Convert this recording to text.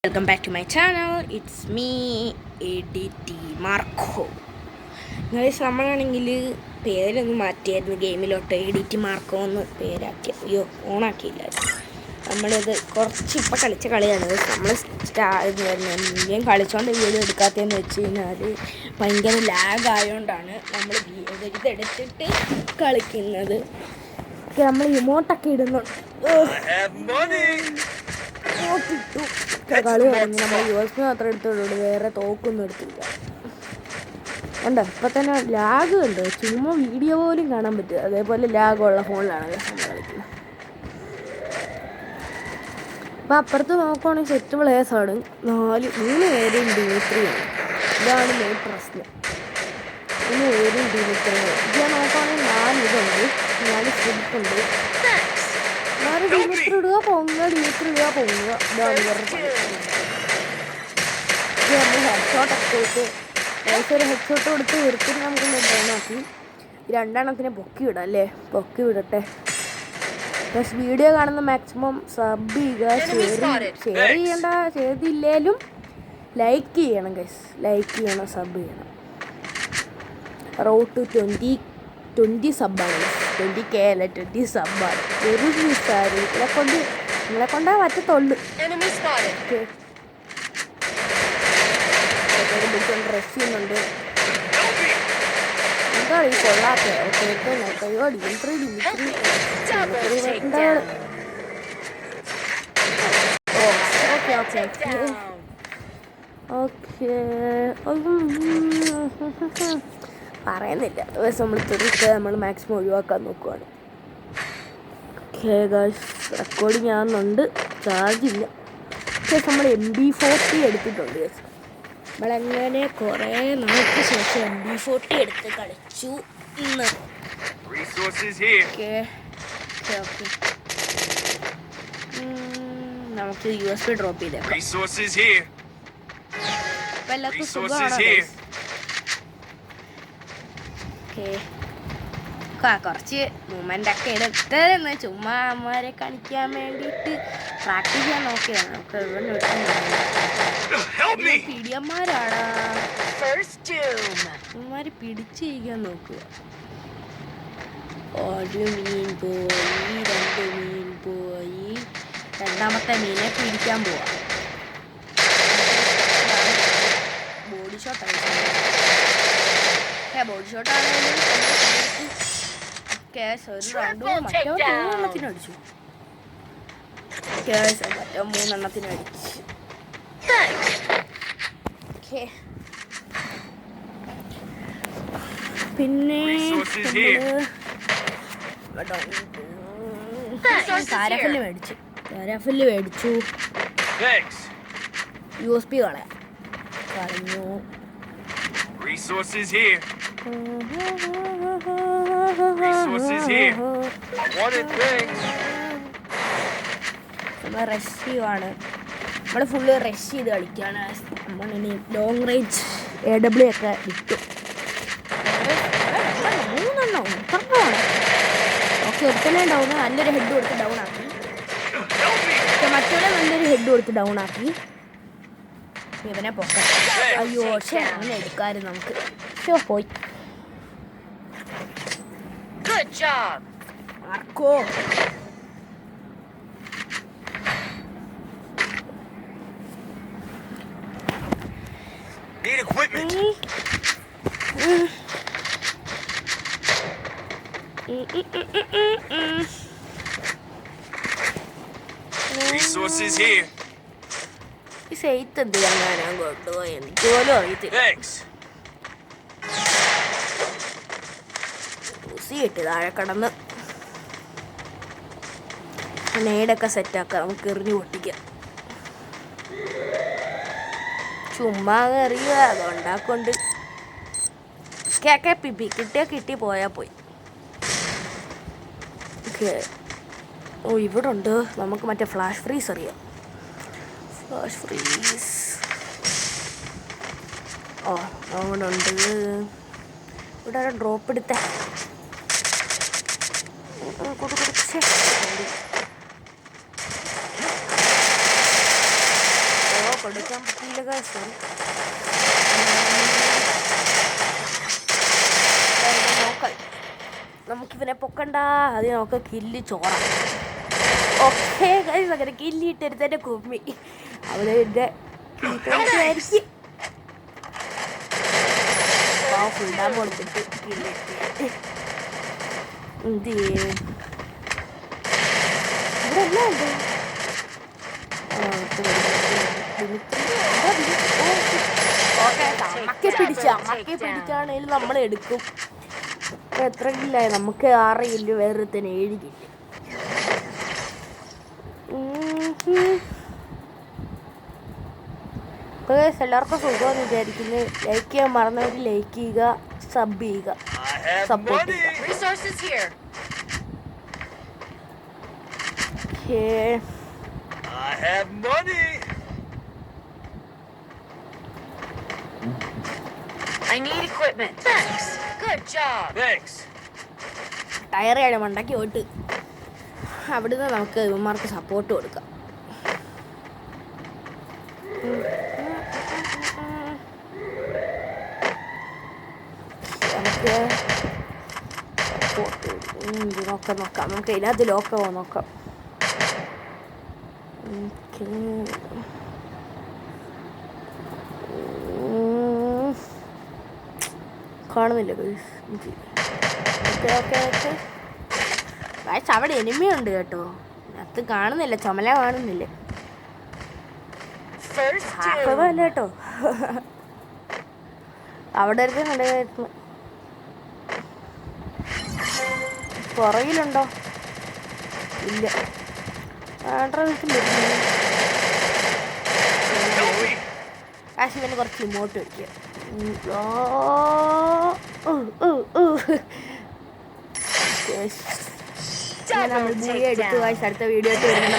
Welcome back to my channel. It's me, ADT Marco. Guys നമ്മളാണെങ്കിൽ പേരൊന്ന് മാറ്റിയായിരുന്നു ഗെയിമിലോട്ട് ADT Marco എന്ന് പേരാക്കി. അയ്യോ ഓണാക്കിയില്ല. നമ്മളിത് കുറച്ച് ഇപ്പോൾ കളിച്ച കളിയാണ്. നമ്മൾ ഗെയിം കളിച്ചുകൊണ്ട് വീഡിയോ എടുക്കാത്തതെന്ന് വെച്ച് കഴിഞ്ഞാൽ ഭയങ്കര ലാഗ് ആയതുകൊണ്ടാണ് നമ്മൾ ഇതെടുത്തിട്ട് കളിക്കുന്നത്. നമ്മൾ ഇമോട്ടൊക്കെ ഇടുന്നുണ്ട്. കളി തുടങ്ങി. നമ്മൾ USB മാത്രം എടുത്തോളൂ, വേറെ തോക്കൊന്നും എടുത്തില്ല. ഉണ്ട് ഇപ്പം തന്നെ ലാഗ് ഉണ്ട്, ചുമ്മാ വീഡിയോ പോലും കാണാൻ പറ്റുക. അതേപോലെ ലാഗുള്ള ഫോണിലാണ് നമ്മൾ കളിക്കുന്നത്. അപ്പം അപ്പുറത്ത് നോക്കുവാണെങ്കിൽ സെറ്റ് പ്ലേയേഴ്സാണ്. 3 പേരും ഡിമിത്രിയാണ്. ഇതാണ് മെയിൻ പ്രശ്നം. 3 പേരും ഡിമിത്രിയാണ്. ഇത് ഞാൻ നോക്കുവാണെങ്കിൽ 4 ഇതുണ്ട്, 4 സ്ലിപ്പുണ്ട്. 4 ഡിമിത്രി ഇടുക പൊങ്ങുക, ഡിമിത്രി ഇടുക പൊങ്ങുക. ഇതാണ് വേറെ പണി. ഇത് നമ്മൾ ഹെഡ്ഷോട്ടൊക്കെ കൊടുത്ത് ഒരു ഹെഡ്ഷോട്ട് കൊടുത്ത് വൃത്തിയിൽ നമുക്ക് ഡൗണാക്കി 2 എണ്ണത്തിനെ പൊക്കി വിടാം അല്ലേ. പൊക്കി വിടട്ടെ. പക്ഷെ വീഡിയോ കാണുന്ന മാക്സിമം സബ് ചെയ്യുക, ഷെയർ ചെയ്യേണ്ട, ചെയ്തില്ലേലും ലൈക്ക് ചെയ്യണം ഗൈസ്. ലൈക്ക് ചെയ്യണം, സബ് ചെയ്യണം. റോഡ് ടു 20 സബ്ബാണ്. 20K അല്ല, 20 സബ്ബാണ്. ഒരു മിസ്സായി നിങ്ങളെ കൊണ്ടേ പറ്റത്തുള്ളൂ. ഡ്രസ് ചെയ്യുന്നുണ്ട്. എന്താണ് ഈ കൊള്ളാത്ത പറയുന്നില്ല. നമ്മൾ തെറിക്ക് നമ്മൾ മാക്സിമം ഒഴിവാക്കാൻ നോക്കുവാണ്. റെക്കോർഡിങ് ആകുന്നുണ്ട്, ചാർജില്ല. പക്ഷേ നമ്മൾ MB40 എടുത്തിട്ടുണ്ട്. നമ്മളങ്ങനെ കുറേ നാൾക്ക് ശേഷം MB40 എടുത്ത് കളിച്ചു ഇന്ന്. നമുക്ക് USB ഡ്രോപ്പ് ചെയ്തേക്കാം. എല്ലാവർക്കും സുഖമാണോ? കുറച്ച് മൂമെൻ്റ് ഒക്കെ എടുത്തതെന്ന് ചുമ്മാ അമ്മമാരെ കാണിക്കാൻ വേണ്ടിയിട്ട് പ്രാക്ടീസ് ചെയ്യാൻ നോക്കിയാണ്. നമുക്ക് ഇവിടെ പിടിയന്മാരാടാ, അമ്മമാര് പിടിച്ച് ചെയ്യാൻ നോക്കുക. 1 മീൻ പോയി, 2 മീൻ പോയി, 2ാമത്തെ മീനെ പിടിക്കാൻ പോവാ. ബോഡി ഷോട്ടാണ്. ബോഡി ഷോട്ടാണെങ്കിലും ഒരു റൗണ്ട് മറ്റോ 3 എണ്ണത്തിന് അടിച്ചു. മറ്റോ 3 എണ്ണത്തിന് അടിച്ചു. പിന്നെ കാരഫില്ല് മേടിച്ചു. USB കളഞ്ഞു. Resources here. Wanted things. നമ്മൾ റഷ് ചെയ്യുവാണ്. നമ്മൾ ഫുള്ള് റഷ് ചെയ്ത് കളിക്കുകയാണ്. നമ്മളിനി ലോങ് റേഞ്ച് AW ഒക്കെ വിട്ടു. 3 എണ്ണം എത്രയാണ്? ഓക്കെ, ഒരുത്തനെ ഡൗൺ, നല്ലൊരു ഹെഡ് കൊടുത്ത് ഡൗൺ ആക്കി. മറ്റൊരു നല്ലൊരു ഹെഡ് കൊടുത്ത് ഡൗൺ ആക്കി. ഇവനെ പൊക്കം. അയ്യോ, പക്ഷേ അങ്ങനെ എടുക്കാമായിരുന്നു നമുക്ക്. പോയി. Marco Need equipment. Resources here. ഈ സെയ്ത്ത് എന്തിനാണ് ഞാൻ കൊണ്ടുപോയി? എനിക്ക് പോലും അറിയത്തില്ല. ൂസിയിട്ട് താഴെ കടന്ന് നേടൊക്കെ സെറ്റാക്കാം. നമുക്ക് എറിഞ്ഞു പൊട്ടിക്കാം. ചുമ്മാ എറിയുക, അതുകൊണ്ടാക്കൊണ്ട് കിട്ടി പോയാൽ പോയി. ഓക്കെ. ഓ, ഇവിടെ ഉണ്ട്. നമുക്ക് മറ്റേ ഫ്ലാഷ് ഫ്രീസ് അറിയാം. ഫ്ലാഷ് ഫ്രീസ് അവിടെ ഉണ്ട്. ഇവിടെ ഡ്രോപ്പ് എടുത്ത കൊടുക്കാൻ പറ്റില്ല ഗൈസ്. നോക്കാം, നമുക്കിവനെ പൊക്കണ്ട. അത് നമുക്ക് കില്ല് ചോറാം. ഓക്കെ ഗൈസ്, അങ്ങനെ കില്ലിട്ടെടുത്തതിൻ്റെ കുമ്മി അവിടെ എൻ്റെ ആയിരിക്കും. ഫുൾ ഡാം കൊടുത്തിട്ട് കില്ലിട്ട് എന്ത് ചെയ്യും ഇവിടെ എല്ലാം ഉണ്ട്. അമ്മക്കെ പിടിച്ചാണേലും നമ്മൾ എടുക്കും. എത്ര കില്ലായി നമുക്ക്? 6 കില്ല്, വേറെ തന്നെ 7 കില്ല്. എല്ലാവർക്കും സുഖമെന്ന് വിചാരിക്കുന്നു. ലൈക്ക് ചെയ്യാൻ മറന്നവർ ലൈക്ക് ചെയ്യുക, സബ് ചെയ്യുക, സപ്പോർട്ട് ചെയ്യുക. I have money. I need equipment. Thanks. Good job. Thanks. ടയറാണ് മണ്ടാക്കി പോയിട്ട് അവിടുന്ന് നമുക്ക് ഇവന്മാർക്ക് സപ്പോർട്ട് കൊടുക്കാം. നമുക്ക് നോക്കാം. നമുക്ക് ഇതിനകത്ത് ലോക്കാവോ നോക്കാം. കാണുന്നില്ല ഗൈസ്, അവിടെ എനിമിയുണ്ട് കേട്ടോ. അത് കാണുന്നില്ല, ചുമല കാണുന്നില്ല. അല്ല കേട്ടോ, അവിടെ ഒരു കണ്ടായിരുന്നു. പുറകിലുണ്ടോ? ഇല്ല. കാശ്മീരിന് കുറച്ച് ഇമോട്ട് വയ്ക്കുക. നമ്മൾ മൂവി എടുത്ത് വായിച്ച് അടുത്ത വീഡിയോ ആയിട്ട് വരുന്ന